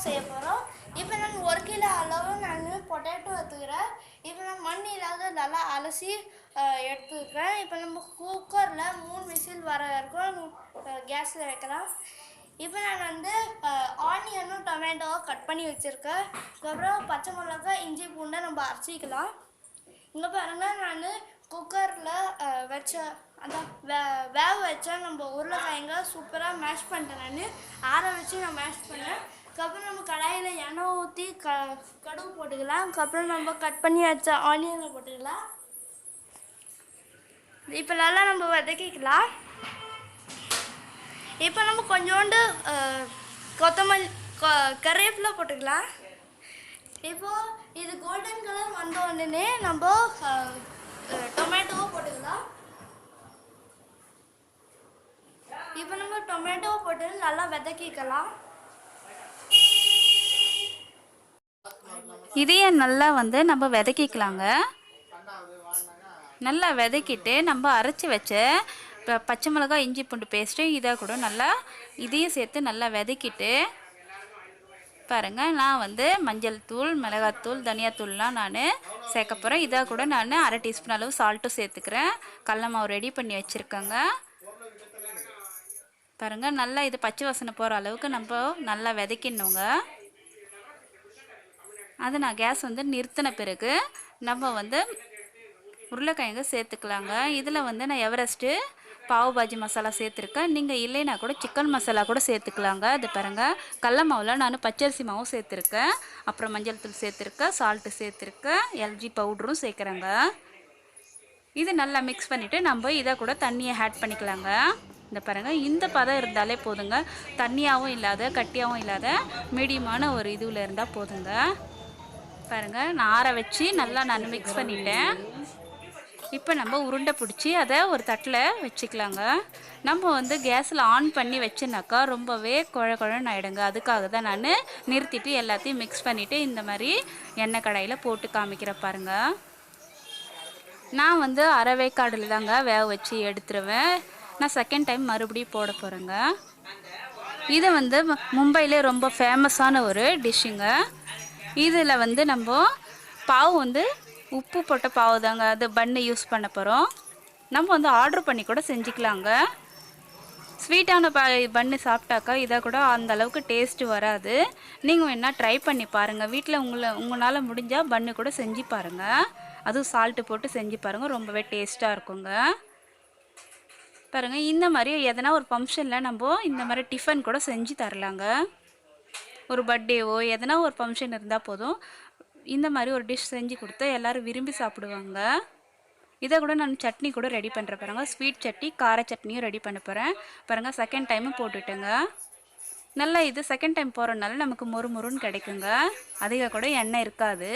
செய்ய போகிறோம். இப்போ நான் 1 கிலோ அளவு நான் பொட்டேட்டோ எடுத்துக்கிறேன். இப்போ நான் மண் இல்லாத நல்லா அலசி எடுத்துக்கிறேன். இப்போ நம்ம குக்கரில் 3 விசில் வர வரைக்கும் கேஸில் வைக்கலாம். இப்போ நான் வந்து ஆனியனும் டொமேட்டோவும் கட் பண்ணி வச்சுருக்கேன். அதுக்கப்புறம் பச்சை மிளகாய், இஞ்சி, பூண்டை நம்ம அரைச்சிக்கலாம். இங்கே பாருங்கள், நான் குக்கரில் வச்ச அதான் வேக வச்சா நம்ம உருளைக்கிழங்க சூப்பராக மேஷ் பண்ணிட்டேன். நான் ஆற வச்சு நான் மேஷ் பண்ணேன். அதுக்கப்புறம் நம்ம கடாயில் எண்ணெய் ஊற்றி கடுகு போட்டுக்கலாம். அதுக்கப்புறம் நம்ம கட் பண்ணி வச்ச ஆனியனை போட்டுக்கலாம். இப்போ நல்லா நம்ம வதக்கிக்கலாம். இப்போ நம்ம கொஞ்சோண்டு கொத்தமல்லி கருவேப்பிலை போட்டுக்கலாம். இப்போது இது கோல்டன் கலர் வந்த உடனே நம்ம டொமேட்டோவை போட்டுக்கலாம். இப்போ நம்ம டொமேட்டோ போட்டு நல்லா வதக்கிக்கலாம். இதையே நல்லா வந்து நம்ம வதக்கிக்கலாங்க. நல்லா வதக்கிட்டு நம்ம அரைச்சி வச்ச பச்சை மிளகாய், இஞ்சி, பூண்டு பேஸ்ட்டு இதை கூட நல்லா இதையும் சேர்த்து நல்லா வதக்கிட்டு பாருங்கள், நான் வந்து மஞ்சள் தூள், மிளகாத்தூள், தனியாத்தூள்லாம் நான் சேர்க்க போகிறேன். இதை கூட நான் 1/2 டீஸ்பூன் அளவு சால்ட்டும் சேர்த்துக்கிறேன். கடல மாவு ரெடி பண்ணி வச்சுருக்கேங்க. பாருங்கள், நல்லா இது பச்சை வாசனை போகிற அளவுக்கு நம்ம நல்லா வதக்கிடணுங்க. அது நான் கேஸ் வந்து நிறுத்தின பிறகு நம்ம வந்து உருளைக்கிழங்கு சேர்த்துக்கலாங்க. இதில் வந்து நான் எவரெஸ்ட்டு பாவு பாஜி மசாலா சேர்த்துருக்கேன். நீங்கள் இல்லைன்னா கூட சிக்கன் மசாலா கூட சேர்த்துக்கலாங்க. அது பாருங்கள், கடல மாவில் நான் பச்சரிசி மாவும் சேர்த்துருக்கேன். அப்புறம் மஞ்சள் தூள் சேர்த்துருக்கேன், சால்ட்டு சேர்த்துருக்கேன், எல்ஜி பவுடரும் சேர்க்குறேங்க. இது நல்லா மிக்ஸ் பண்ணிவிட்டு நம்ம இதை கூட தண்ணியை ஆட் பண்ணிக்கலாங்க. இந்த பாருங்கள், இந்த பதம் இருந்தாலே போதுங்க. தண்ணியாகவும் இல்லாத கட்டியாகவும் இல்லாத மீடியமான ஒரு இதுவில் இருந்தால் போதுங்க. பாருங்கள், நான் ஆற வச்சு நல்லா நான் மிக்ஸ் பண்ணிட்டேன். இப்போ நம்ம உருண்டை பிடிச்சி அதை ஒரு தட்டில் வச்சுக்கலாங்க. நம்ம வந்து கேஸில் ஆன் பண்ணி வச்சுனாக்கா ரொம்பவே குழன்னு ஆகிடுங்க. அதுக்காக தான் நான் நிறுத்திட்டு எல்லாத்தையும் மிக்ஸ் பண்ணிவிட்டு இந்த மாதிரி எண்ணெய் கடாயில் போட்டு காமிக்கிற பாருங்கள். நான் வந்து அரைவேக்காடில் தாங்க வேக வச்சு எடுத்துருவேன். நான் செகண்ட் டைம் மறுபடியும் போட போகிறேங்க. இது வந்து மும்பையிலே ரொம்ப ஃபேமஸான ஒரு டிஷ்ஷுங்க. இதில் வந்து நம்ம பாவு வந்து உப்பு போட்ட பாவு தாங்க, அது பன்னு யூஸ் பண்ண போகிறோம். நம்ம வந்து ஆர்டர் பண்ணி கூட செஞ்சுக்கலாங்க. ஸ்வீட்டான பன்னு சாப்பிட்டாக்கா இதை கூட அந்த அளவுக்கு டேஸ்ட்டு வராது. நீங்கள் வேணால் ட்ரை பண்ணி பாருங்கள். வீட்டில் உங்களால் முடிஞ்சால் பன்னு கூட செஞ்சு பாருங்கள். அதுவும் சால்ட்டு போட்டு செஞ்சு பாருங்கள், ரொம்பவே டேஸ்ட்டாக இருக்குங்க. பாருங்கள், இந்த மாதிரி எதனா ஒரு ஃபங்க்ஷனில் நம்ம இந்த மாதிரி டிஃபன் கூட செஞ்சு தரலாங்க. ஒரு பர்த்டேவோ எதனா ஒரு ஃபங்க்ஷன் இருந்தால் போதும், இந்த மாதிரி ஒரு டிஷ் செஞ்சு கொடுத்தா எல்லோரும் விரும்பி சாப்பிடுவாங்க. இதை கூட நான் சட்னி கூட ரெடி பண்ணுற பாருங்க. ஸ்வீட் சட்னி, கார சட்னியும் ரெடி பண்ண போகிறேன் பாருங்கள். செகண்ட் டைமும் போட்டுட்டேங்க. நல்லா இது செகண்ட் டைம் போகிறதுனால நமக்கு மொறுன்னு கிடைக்குங்க. அதிக கூட எண்ணெய் இருக்காது.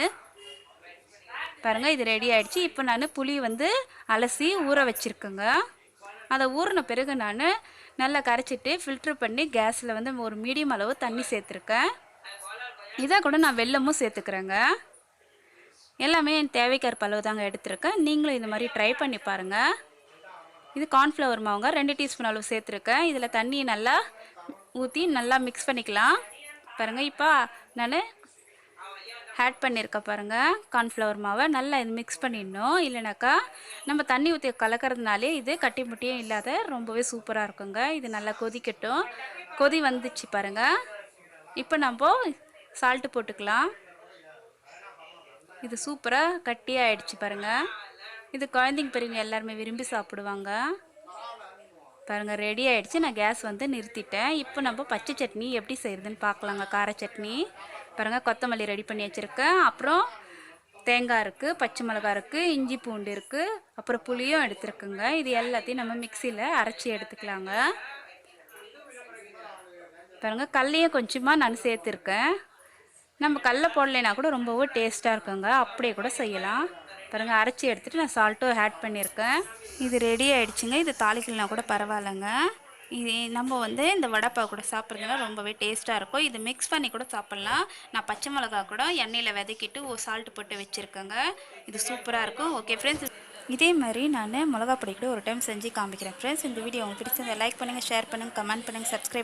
பாருங்கள், இது ரெடி ஆகிடுச்சு. இப்போ நான் புளி வந்து அலசி ஊற வச்சுருக்கேங்க. அதை ஊறின பிறகு நான் நல்லா கரைச்சிட்டு ஃபில்ட்ரு பண்ணி கேஸில் வந்து ஒரு மீடியம் அளவு தண்ணி சேர்த்துருக்கேன். இதை கூட நான் வெல்லமும் சேர்த்துக்கிறேங்க. எல்லாமே என் தேவைக்கேற்ப அளவு தாங்க எடுத்துருக்கேன். நீங்களும் இந்த மாதிரி ட்ரை பண்ணி பாருங்கள். இது கார்ன்ஃப்ளவர் மாவுங்க, 2 டீஸ்பூன் அளவு சேர்த்துருக்கேன். இதில் தண்ணியை நல்லா ஊற்றி நல்லா மிக்ஸ் பண்ணிக்கலாம். பாருங்கள், இப்போ நான் ஆட் பண்ணியிருக்கேன் பாருங்கள் கார்ன்ஃப்ளவர் மாவை. நல்லா இது மிக்ஸ் பண்ணிடணும். இல்லைனாக்கா நம்ம தண்ணி ஊற்றி கலக்கிறதுனாலே இது கட்டி முட்டியும் இல்லாத ரொம்பவே சூப்பராக இருக்குங்க. இது நல்லா கொதிக்கட்டும். கொதி வந்துச்சு பாருங்கள். இப்போ நம்ம சால்ட்டு போட்டுக்கலாம். இது சூப்பராக கட்டியாக ஆகிடுச்சு பாருங்கள். இது குழந்தைங்க பெரியவங்க எல்லாருமே விரும்பி சாப்பிடுவாங்க. பாருங்கள், ரெடி ஆகிடுச்சு. நான் கேஸ் வந்து நிறுத்திட்டேன். இப்போ நம்ம பச்சை சட்னி எப்படி செய்கிறதுன்னு பார்க்கலாங்க. கார சட்னி பாருங்கள், கொத்தமல்லி ரெடி பண்ணி வச்சுருக்கேன். அப்புறம் தேங்காய் இருக்குது, பச்சை மிளகாய் இருக்குது, இஞ்சி பூண்டு இருக்குது, அப்புறம் புளியும் எடுத்துருக்குங்க. இது எல்லாத்தையும் நம்ம மிக்சியில் அரைச்சி எடுத்துக்கலாங்க. பாருங்கள், கல்லையும் கொஞ்சமாக நான் சேர்த்துருக்கேன். நம்ம கடல போடலைன்னா கூட ரொம்பவே டேஸ்ட்டாக இருக்குங்க. அப்படியே கூட செய்யலாம். பாருங்கள், அரைச்சி எடுத்துகிட்டு நான் சால்ட்டும் ஆட் பண்ணியிருக்கேன். இது ரெடி ஆகிடுச்சுங்க. இது தாளிக்கலனா கூட பரவாயில்லைங்க. இது நம்ம வந்து இந்த வடைப்பாவு கூட சாப்பிட்றதுனால ரொம்பவே டேஸ்ட்டாக இருக்கும். இது மிக்ஸ் பண்ணி கூட சாப்பிட்லாம். நான் பச்சை மிளகா கூட எண்ணெயில் வதக்கிட்டு சால்ட்டு போட்டு வச்சுருக்கேங்க. இது சூப்பராக இருக்கும். ஓகே ஃப்ரெண்ட்ஸ், இதே மாதிரி நான் மிளகா பொடி கூட ஒரு டைம் செஞ்சு காமிக்கிறேன் ஃப்ரெண்ட்ஸ். இந்த வீடியோ உங்களுக்கு பிடிச்சிருந்தா லைக் பண்ணுங்கள், ஷேர் பண்ணுங்கள், கமெண்ட் பண்ணுங்கள், சப்ஸ்கிரைப்